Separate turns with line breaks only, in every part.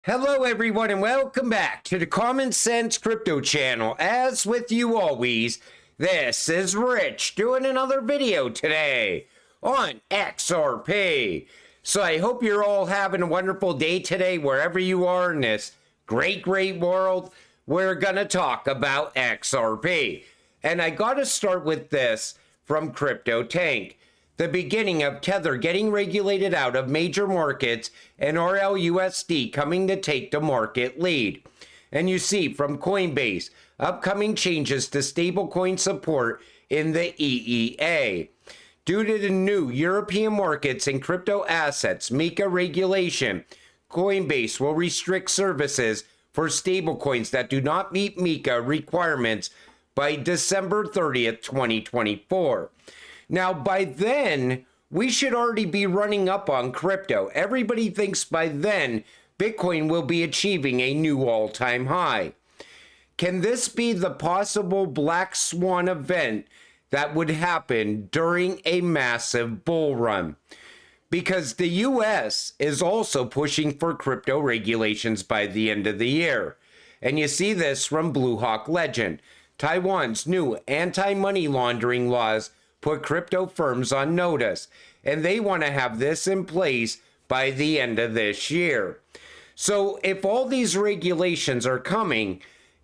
Hello everyone and welcome back to the Common Sense Crypto channel. As with you always, this is Rich doing another video today on XRP. So I hope you're all having a wonderful day today wherever you are in this great world. We're gonna talk about XRP. And I gotta start with this from Crypto Tank. The beginning of Tether getting regulated out of major markets and RLUSD coming to take the market lead. And you see from Coinbase, upcoming changes to stablecoin support in the EEA. Due to the new European markets and crypto assets MiCA regulation, Coinbase will restrict services for stablecoins that do not meet MiCA requirements by December 30th, 2024. Now, by then, we should already be running up on crypto. Everybody thinks by then, Bitcoin will be achieving a new all-time high. Can this be the possible black swan event that would happen during a massive bull run? Because the US is also pushing for crypto regulations by the end of the year. And you see this from Blue Hawk Legend. Taiwan's new anti-money laundering laws put crypto firms on notice, and they want to have this in place by the end of this year. So if all these regulations are coming,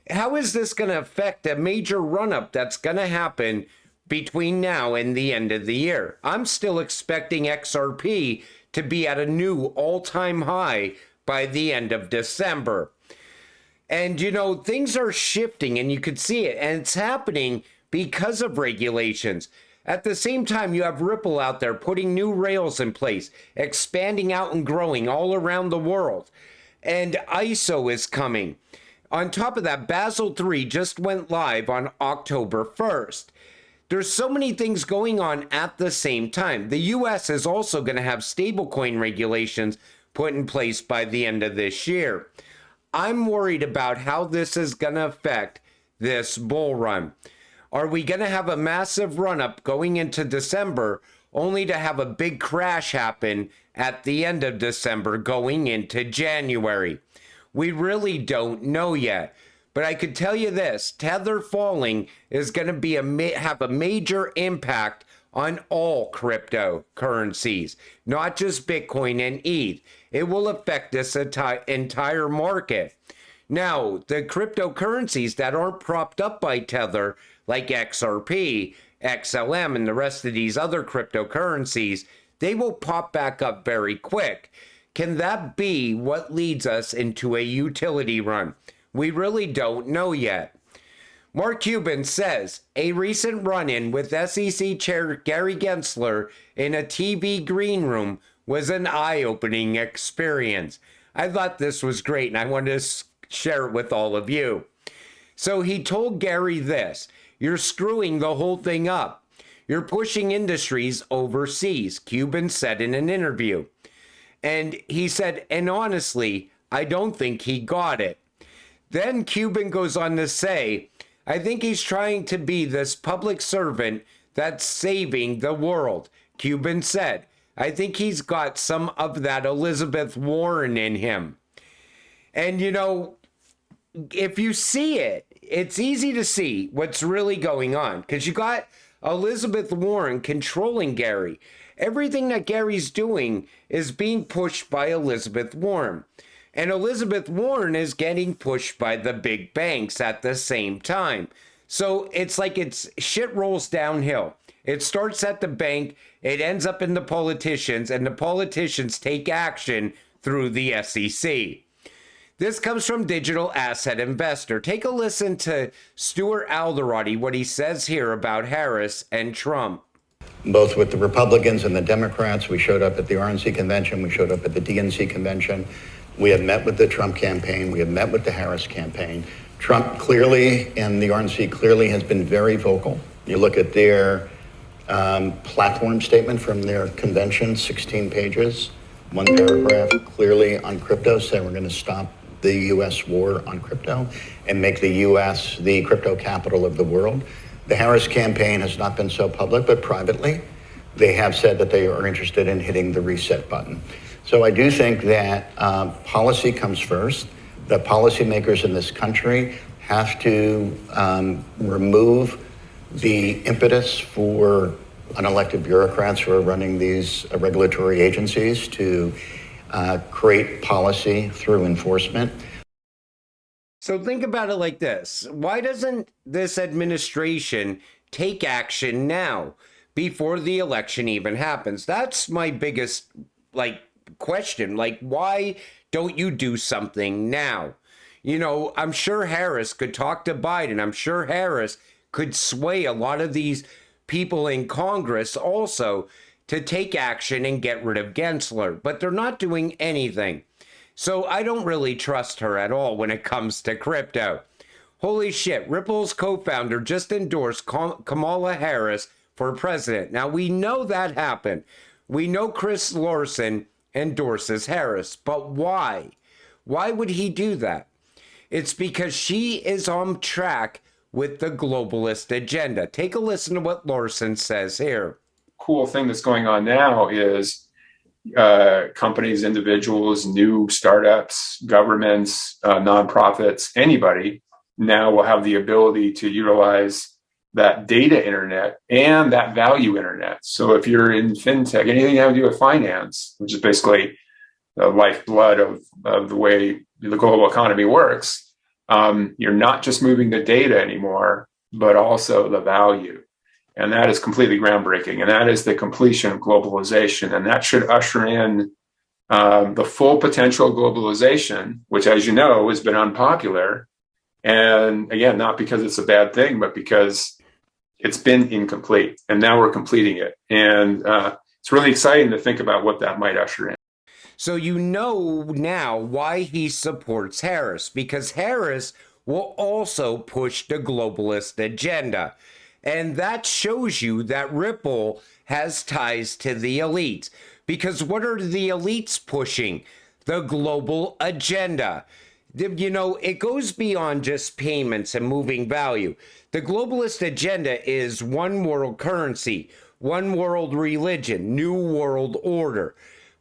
how is this going to affect a major run-up that's going to happen between now and the end of the year? I'm still expecting XRP to be at a new all-time high by the end of December. And you know, things are shifting and you can see it, and it's happening because of regulations. At the same time, you have Ripple out there putting new rails in place, expanding out and growing all around the world. And ISO is coming. On top of that, Basel III just went live on October 1st. There's so many things going on at the same time. The US is also going to have stablecoin regulations put in place by the end of this year. I'm worried about how this is going to affect this bull run. Are we going to have a massive run-up going into December, only to have a big crash happen at the end of December going into January? We really don't know yet. But I could tell you this, Tether falling is going to be have a major impact on all cryptocurrencies, not just Bitcoin and ETH. It will affect this entire market. Now, the cryptocurrencies that aren't propped up by Tether, like XRP, XLM, and the rest of these other cryptocurrencies, they will pop back up very quick. Can that be what leads us into a utility run? We really don't know yet. Mark Cuban says, a recent run-in with SEC Chair Gary Gensler in a TV green room was an eye-opening experience. I thought this was great, and I wanted to share it with all of you. So he told Gary this: you're screwing the whole thing up. You're pushing industries overseas, Cuban said in an interview. And he said, and honestly, I don't think he got it. Then Cuban goes on to say, I think he's trying to be this public servant that's saving the world. Cuban said, I think he's got some of that Elizabeth Warren in him. And you know, if you see it, it's easy to see what's really going on, because you got Elizabeth Warren controlling Gary. Everything that Gary's doing is being pushed by Elizabeth Warren. And Elizabeth Warren is getting pushed by the big banks at the same time. So it's like shit rolls downhill. It starts at the bank, it ends up in the politicians, and the politicians take action through the SEC. This comes from Digital Asset Investor. Take a listen to Stuart Alderati, what he says here about Harris and Trump.
Both with the Republicans and the Democrats, we showed up at the RNC convention, we showed up at the DNC convention. We have met with the Trump campaign, we have met with the Harris campaign. Trump clearly, and the RNC clearly, has been very vocal. You look at their platform statement from their convention, 16 pages, one paragraph, clearly on crypto, saying we're going to stop the U.S. war on crypto and make the U.S. the crypto capital of the world. The Harris campaign has not been so public, but privately, they have said that they are interested in hitting the reset button. So I do think that policy comes first, that policymakers in this country have to remove the impetus for unelected bureaucrats who are running these regulatory agencies to create policy through enforcement.
So think about it like this. Why doesn't this administration take action now before the election even happens? That's my biggest question. Why don't you do something now? You know, I'm sure Harris could talk to Biden. I'm sure Harris could sway a lot of these people in Congress also to take action and get rid of Gensler, but they're not doing anything. So I don't really trust her at all when it comes to crypto. Holy shit, Ripple's co-founder just endorsed Kamala Harris for president. Now, we know that happened. We know Chris Larson endorses Harris, but why? Why would he do that? It's because she is on track with the globalist agenda. Take a listen to what Larson says here.
Cool thing that's going on now is companies, individuals, new startups, governments, nonprofits, anybody now will have the ability to utilize that data internet and that value internet. So if you're in fintech, anything you have to do with finance, which is basically the lifeblood of the way the global economy works, you're not just moving the data anymore, but also the value. And that is completely groundbreaking. And that is the completion of globalization. And that should usher in the full potential of globalization, which, as you know, has been unpopular. And again, not because it's a bad thing, but because it's been incomplete. And now we're completing it. And it's really exciting to think about what that might usher in.
So you know now why he supports Harris, because Harris will also push the globalist agenda. And that shows you that Ripple has ties to the elites. Because what are the elites pushing? The global agenda. You know, it goes beyond just payments and moving value. The globalist agenda is one world currency, one world religion, new world order.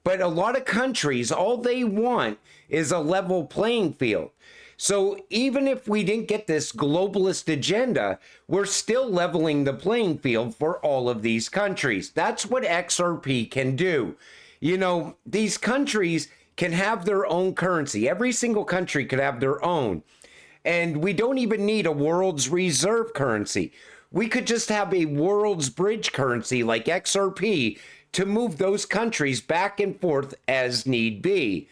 But a lot of countries, all they want is a level playing field. So even if we didn't get this globalist agenda, we're still leveling the playing field for all of these countries. That's what XRP can do. You know, these countries can have their own currency. Every single country could have their own. And we don't even need a world's reserve currency. We could just have a world's bridge currency like XRP to move those countries back and forth as need be.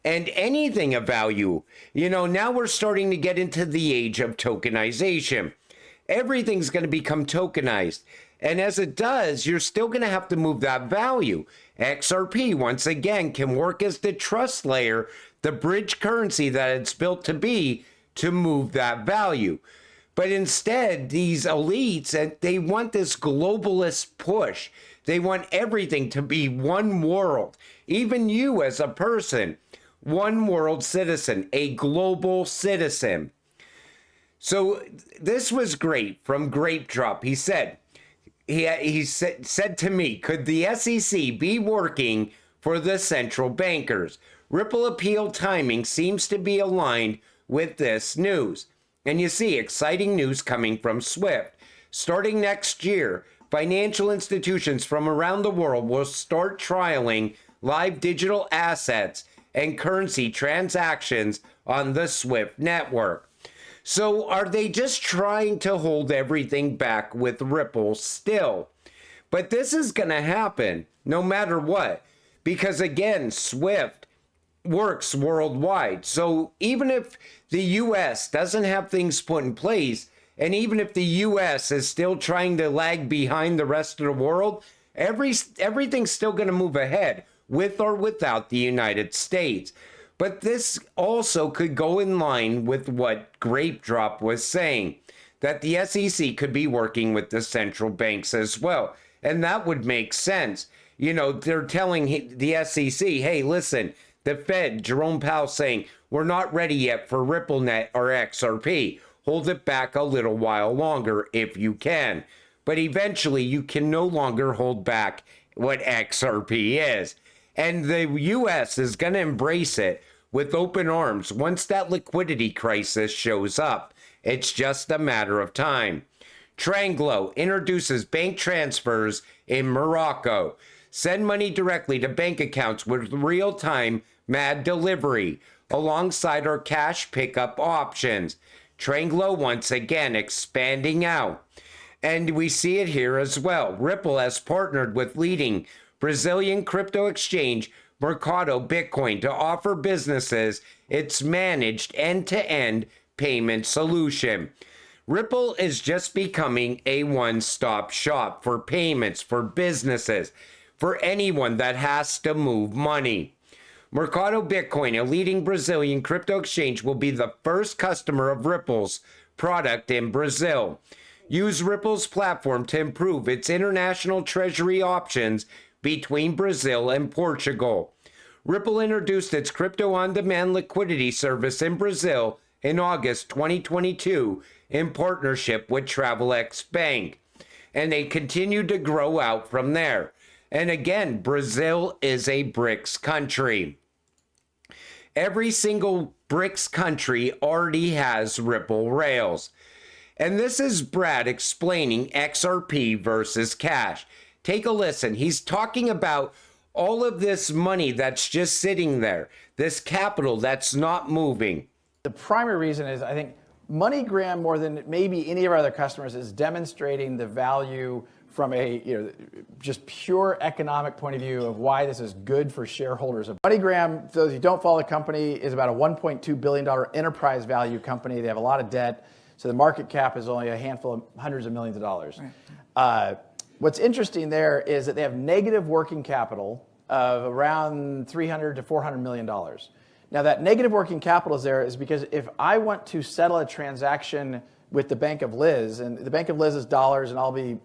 And anything of value, you know, now we're starting to get into the age of tokenization. Everything's going to become tokenized. And as it does, you're still going to have to move that value. XRP, once again, can work as the trust layer, the bridge currency that it's built to be, to move that value. But instead, these elites, they want this globalist push. They want everything to be one world. Even you as a person, one world citizen, a global citizen. So this was great from Grape Drop. He said, he said to me, could the SEC be working for the central bankers? Ripple appeal timing seems to be aligned with this news. And you see exciting news coming from SWIFT. Starting next year, financial institutions from around the world will start trialing live digital assets and currency transactions on the SWIFT network. So are they just trying to hold everything back with Ripple still? But this is going to happen no matter what, because again, SWIFT works worldwide. So even if the US doesn't have things put in place, and even if the US is still trying to lag behind the rest of the world, everything's still going to move ahead, with or without the United States. But this also could go in line with what Grape Drop was saying, that the SEC could be working with the central banks as well. And that would make sense. You know, they're telling the SEC, hey, listen, the Fed, Jerome Powell saying, we're not ready yet for RippleNet or XRP. Hold it back a little while longer if you can. But eventually you can no longer hold back what XRP is. And the US is going to embrace it with open arms once that liquidity crisis shows up. It's just a matter of time. Tranglo introduces bank transfers in Morocco. Send money directly to bank accounts with real-time MAD delivery alongside our cash pickup options. Tranglo once again expanding out. And we see it here as well. Ripple has partnered with leading Brazilian crypto exchange Mercado Bitcoin to offer businesses its managed end-to-end payment solution. Ripple is just becoming a one-stop shop for payments for businesses, for anyone that has to move money. Mercado Bitcoin, a leading Brazilian crypto exchange, will be the first customer of Ripple's product in Brazil. Use Ripple's platform to improve its international treasury options between Brazil and Portugal. Ripple introduced its crypto on-demand liquidity service in Brazil in August 2022 in partnership with TravelX Bank, and they continued to grow out from there. And again, Brazil is a BRICS country. Every single BRICS country already has Ripple rails. And this is Brad explaining XRP versus cash. Take a listen. He's talking about all of this money that's just sitting there, this capital that's not moving.
The primary reason is, I think, MoneyGram, more than maybe any of our other customers, is demonstrating the value from a just pure economic point of view of why this is good for shareholders. MoneyGram, for those who don't follow the company, is about a $1.2 billion enterprise value company. They have a lot of debt, so the market cap is only a handful of hundreds of millions of dollars. Right. What's interesting there is that they have negative working capital of around $300 to $400 million. Now, that negative working capital is there is because if I want to settle a transaction with the Bank of Liz, and the Bank of Liz is dollars and I'll be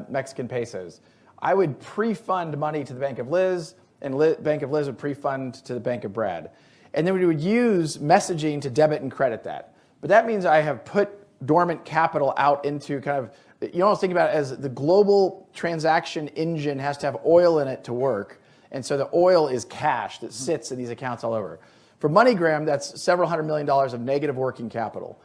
Mexican pesos, I would pre-fund money to the Bank of Liz, and Bank of Liz would pre-fund to the Bank of Brad. And then we would use messaging to debit and credit that. But that means I have put dormant capital out into kind of, you almost think about it as the global transaction engine has to have oil in it to work. And so the oil is cash that sits in these accounts all over. For MoneyGram, that's several $100 million of negative working capital.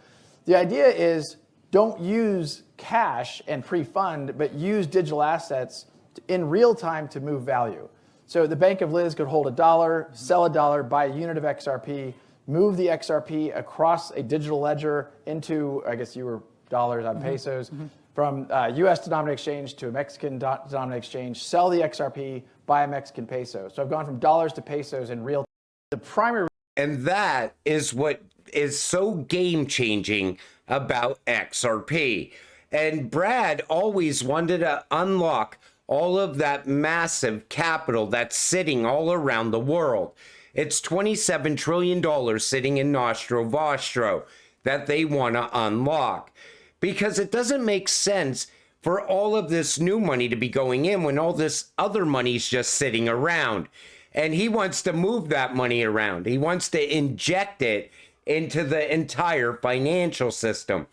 The idea is don't use cash and pre-fund, but use digital assets in real time to move value. So the Bank of Liz could hold $1, sell $1, buy a unit of XRP, move the XRP across a digital ledger into, I guess you were dollars on pesos, from US denominated exchange to a Mexican denominated exchange, sell the XRP, buy a Mexican peso. So I've gone from dollars to pesos in real time. The primary.
And that is what is so game-changing about XRP. And Brad always wanted to unlock all of that massive capital that's sitting all around the world. It's $27 trillion sitting in Nostro Vostro that they want to unlock. Because it doesn't make sense for all of this new money to be going in when all this other money's just sitting around. And he wants to move that money around. He wants to inject it into the entire financial system.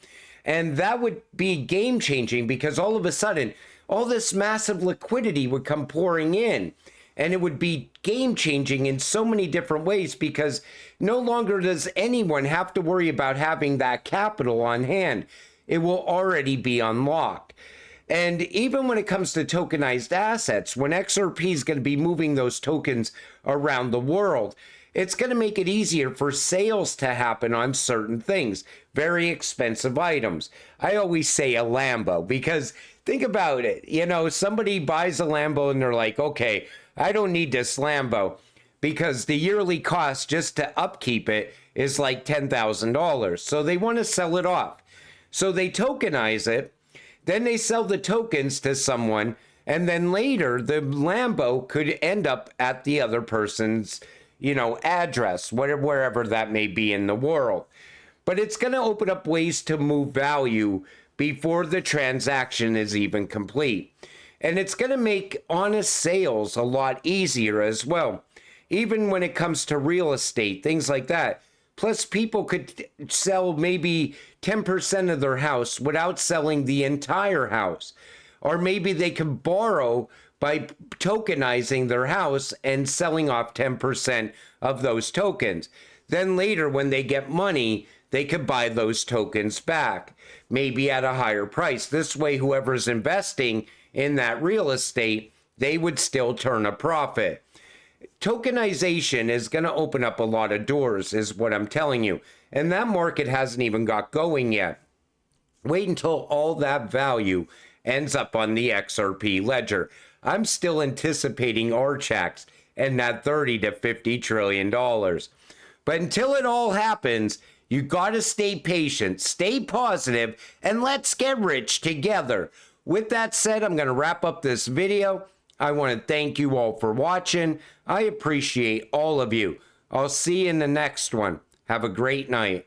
And that would be game-changing because all of a sudden, all this massive liquidity would come pouring in. And it would be game-changing in so many different ways because no longer does anyone have to worry about having that capital on hand. It will already be unlocked. And even when it comes to tokenized assets, when XRP is going to be moving those tokens around the world, it's going to make it easier for sales to happen on certain things, very expensive items. I always say a Lambo because think about it. You know, somebody buys a Lambo and they're like, okay, I don't need this Lambo because the yearly cost just to upkeep it is like $10,000. So they want to sell it off. So they tokenize it. Then they sell the tokens to someone, and then later the Lambo could end up at the other person's, address, wherever that may be in the world. But it's going to open up ways to move value before the transaction is even complete. And it's going to make honest sales a lot easier as well, even when it comes to real estate, things like that. Plus, people could sell maybe 10% of their house without selling the entire house. Or maybe they can borrow by tokenizing their house and selling off 10% of those tokens. Then later, when they get money, they could buy those tokens back, maybe at a higher price. This way, whoever's investing in that real estate, they would still turn a profit. Tokenization is going to open up a lot of doors, is what I'm telling you. And that market hasn't even got going yet. Wait until all that value ends up on the XRP ledger. I'm still anticipating RCHAX and that $30 to $50 trillion. But until it all happens, you got to stay patient, stay positive, and let's get rich together. With that said, I'm going to wrap up this video. I want to thank you all for watching. I appreciate all of you. I'll see you in the next one. Have a great night.